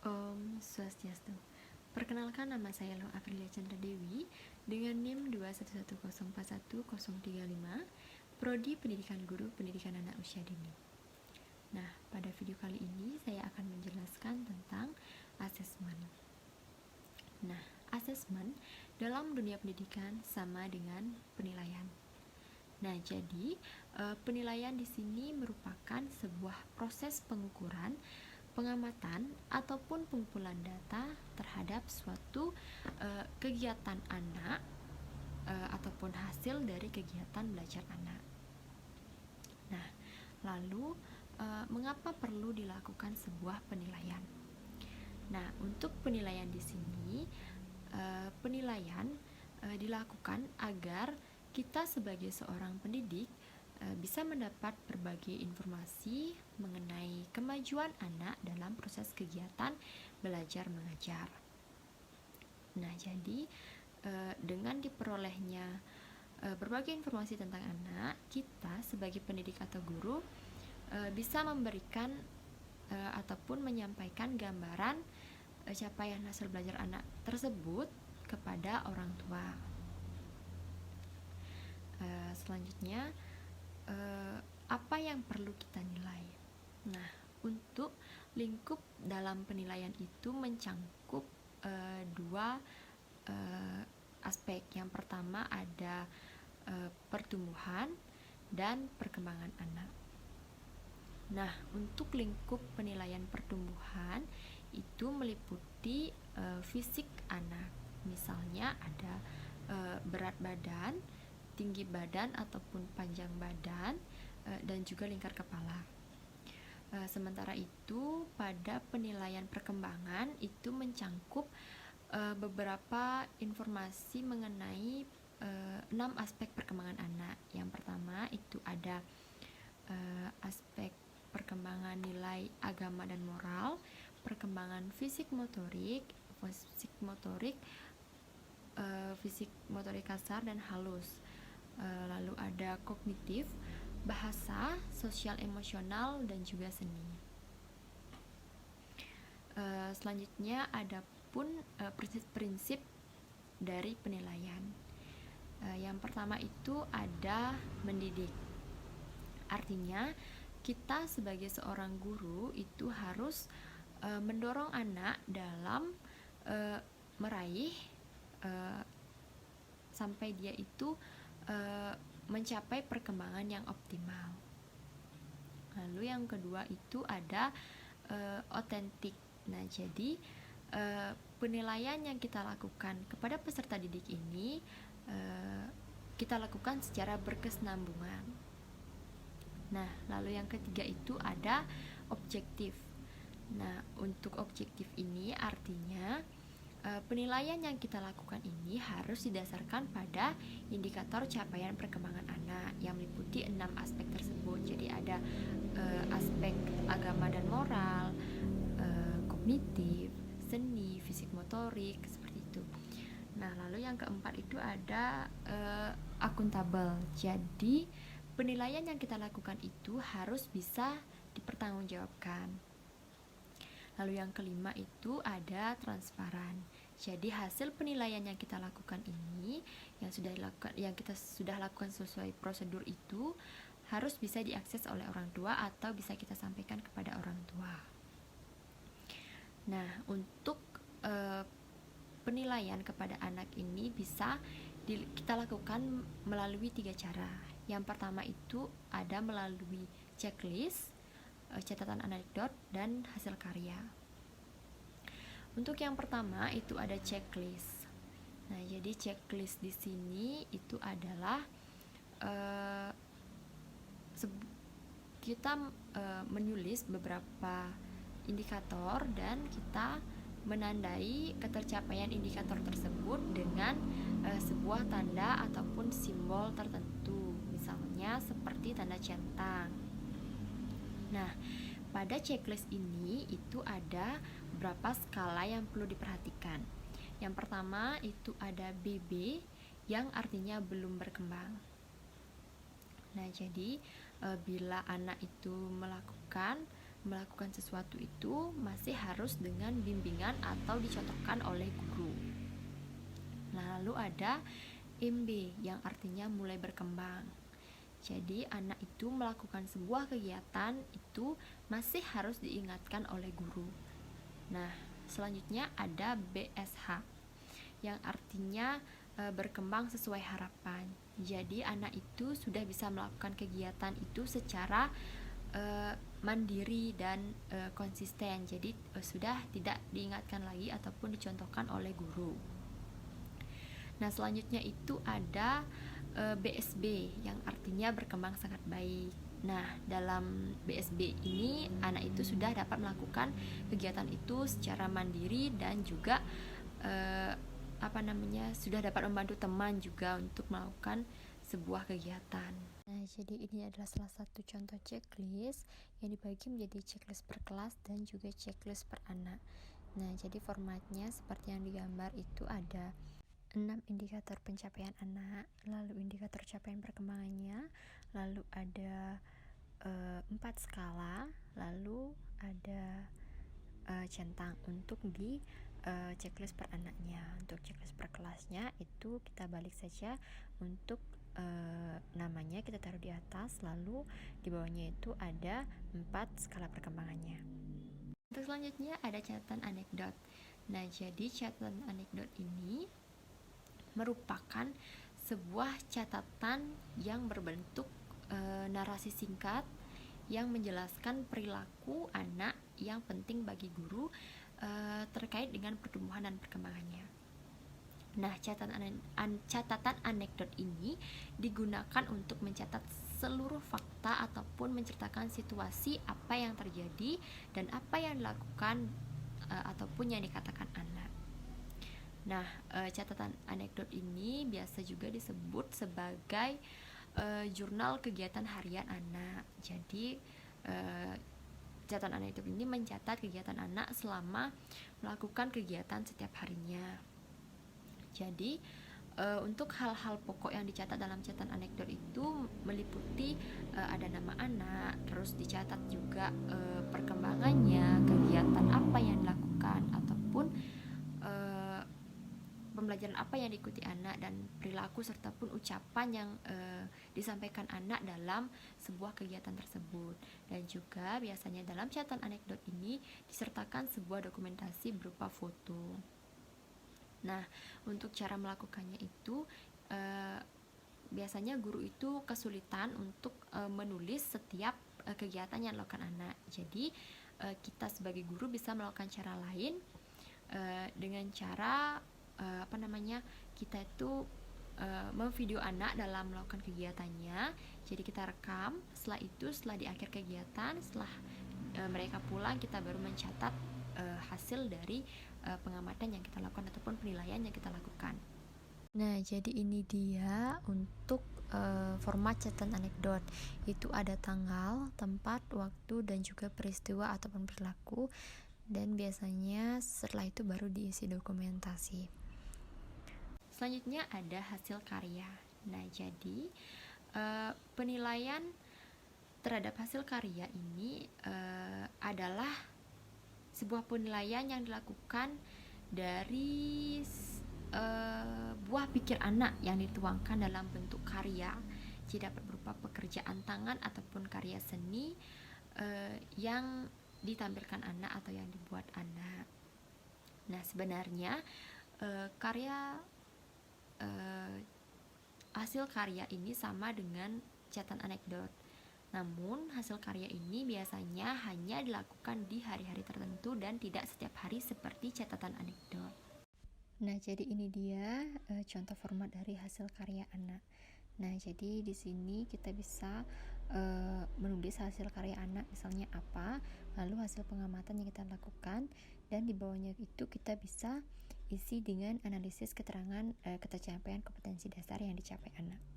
Om Swastiastu. Perkenalkan, nama saya Loh Aprilia Chandra Dewi dengan NIM 211041035, Prodi Pendidikan Guru Pendidikan Anak Usia Dini. Nah, pada video kali ini saya akan menjelaskan tentang asesmen. Nah, asesmen dalam dunia pendidikan sama dengan penilaian. Nah, jadi penilaian di sini merupakan sebuah proses pengukuran, pengamatan ataupun pengumpulan data terhadap suatu kegiatan anak ataupun hasil dari kegiatan belajar anak. Nah, lalu mengapa perlu dilakukan sebuah penilaian? Nah, untuk penilaian di sini penilaian dilakukan agar kita sebagai seorang pendidik bisa mendapat berbagai informasi mengenai kemajuan anak dalam proses kegiatan belajar mengajar. Nah, jadi dengan diperolehnya berbagai informasi tentang anak, kita sebagai pendidik atau guru bisa memberikan ataupun menyampaikan gambaran capaian hasil belajar anak tersebut kepada orang tua. Selanjutnya, apa yang perlu kita nilai? Nah, untuk lingkup dalam penilaian itu mencangkup dua aspek. Yang pertama ada pertumbuhan dan perkembangan anak. Nah, untuk lingkup penilaian pertumbuhan itu meliputi fisik anak. Misalnya ada berat badan, tinggi badan ataupun panjang badan, dan juga lingkar kepala. Sementara itu pada penilaian perkembangan itu mencangkup beberapa informasi mengenai 6 aspek perkembangan anak. Yang pertama itu ada aspek perkembangan nilai agama dan moral, perkembangan fisik motorik, fisik motorik kasar dan halus. Lalu ada kognitif, bahasa, sosial emosional, dan juga seni. Selanjutnya ada pun prinsip-prinsip dari penilaian. Yang pertama itu ada mendidik. Artinya kita sebagai seorang guru itu harus mendorong anak dalam meraih sampai dia itu mencapai perkembangan yang optimal. Lalu yang kedua itu ada otentik. Nah, jadi penilaian yang kita lakukan kepada peserta didik ini kita lakukan secara berkesinambungan. Nah, lalu yang ketiga itu ada objektif. Nah, untuk objektif ini artinya penilaian yang kita lakukan ini harus didasarkan pada indikator capaian perkembangan anak yang meliputi 6 aspek tersebut. Jadi ada aspek agama dan moral, kognitif, seni, fisik motorik, seperti itu. Nah, lalu yang keempat itu ada akuntabel. Jadi penilaian yang kita lakukan itu harus bisa dipertanggungjawabkan. Lalu yang kelima itu ada transparan. Jadi hasil penilaian yang kita lakukan ini yang kita sudah lakukan sesuai prosedur itu harus bisa diakses oleh orang tua atau bisa kita sampaikan kepada orang tua. Nah, untuk penilaian kepada anak ini bisa kita lakukan melalui 3 cara. Yang pertama itu ada melalui checklist, catatan anekdot, dan hasil karya. Untuk yang pertama itu ada checklist. Nah, jadi checklist di sini itu adalah kita menulis beberapa indikator dan kita menandai ketercapaian indikator tersebut dengan sebuah tanda ataupun simbol tertentu, misalnya seperti tanda centang. Nah, pada checklist ini itu ada beberapa skala yang perlu diperhatikan. Yang pertama itu ada BB yang artinya belum berkembang. Nah, jadi bila anak itu melakukan melakukan sesuatu itu masih harus dengan bimbingan atau dicontohkan oleh guru. Nah, lalu ada MB yang artinya mulai berkembang. Jadi anak itu melakukan sebuah kegiatan itu masih harus diingatkan oleh guru. Nah, selanjutnya ada BSH yang artinya berkembang sesuai harapan. Jadi anak itu sudah bisa melakukan kegiatan itu secara mandiri dan konsisten. Jadi sudah tidak diingatkan lagi ataupun dicontohkan oleh guru. Nah, selanjutnya itu ada BSB yang artinya berkembang sangat baik. Nah, dalam BSB ini anak itu sudah dapat melakukan kegiatan itu secara mandiri dan juga sudah dapat membantu teman juga untuk melakukan sebuah kegiatan. Nah, jadi ini adalah salah satu contoh checklist yang dibagi menjadi checklist per kelas dan juga checklist per anak. Nah, jadi formatnya seperti yang digambar itu ada 6 indikator pencapaian anak, lalu indikator capaian perkembangannya, lalu ada 4 skala, lalu ada centang untuk di checklist per anaknya. Untuk checklist per kelasnya itu kita balik saja, untuk namanya kita taruh di atas, lalu di bawahnya itu ada 4 skala perkembangannya. Untuk selanjutnya ada catatan anekdot. Nah, jadi catatan anekdot ini merupakan sebuah catatan yang berbentuk narasi singkat yang menjelaskan perilaku anak yang penting bagi guru terkait dengan pertumbuhan dan perkembangannya. Nah, catatan anekdot ini digunakan untuk mencatat seluruh fakta ataupun menceritakan situasi apa yang terjadi dan apa yang dilakukan ataupun yang dikatakan anak. Nah, catatan anekdot ini biasa juga disebut sebagai jurnal kegiatan harian anak. Jadi, catatan anekdot ini mencatat kegiatan anak selama melakukan kegiatan setiap harinya. Jadi, untuk hal-hal pokok yang dicatat dalam catatan anekdot itu meliputi ada nama anak, terus dicatat juga perkembangannya, kegiatan apa yang dilakukan, ataupun pembelajaran apa yang diikuti anak, dan perilaku serta pun ucapan yang disampaikan anak dalam sebuah kegiatan tersebut. Dan juga biasanya dalam catatan anekdot ini disertakan sebuah dokumentasi berupa foto. Nah, untuk cara melakukannya itu biasanya guru itu kesulitan untuk menulis setiap kegiatan yang dilakukan anak. Jadi kita sebagai guru bisa melakukan cara lain dengan cara kita itu memvideo anak dalam melakukan kegiatannya. Jadi kita rekam, setelah di akhir kegiatan, setelah mereka pulang, kita baru mencatat hasil dari pengamatan yang kita lakukan ataupun penilaian yang kita lakukan. Nah, jadi ini dia untuk format catatan anekdot. Itu ada tanggal, tempat, waktu, dan juga peristiwa ataupun perilaku, dan biasanya setelah itu baru diisi dokumentasi. Selanjutnya ada hasil karya. Nah, jadi penilaian terhadap hasil karya ini adalah sebuah penilaian yang dilakukan dari buah pikir anak yang dituangkan dalam bentuk karya. Jadi dapat berupa pekerjaan tangan ataupun karya seni yang ditampilkan anak atau yang dibuat anak. Nah, sebenarnya hasil karya ini sama dengan catatan anekdot. Namun, hasil karya ini biasanya hanya dilakukan di hari-hari tertentu dan tidak setiap hari seperti catatan anekdot. Nah, jadi ini dia contoh format dari hasil karya anak. Nah, jadi di sini kita bisa menulis hasil karya anak, misalnya apa, lalu hasil pengamatan yang kita lakukan, dan di bawahnya itu kita bisa isi dengan analisis keterangan ketercapaian kompetensi dasar yang dicapai anak.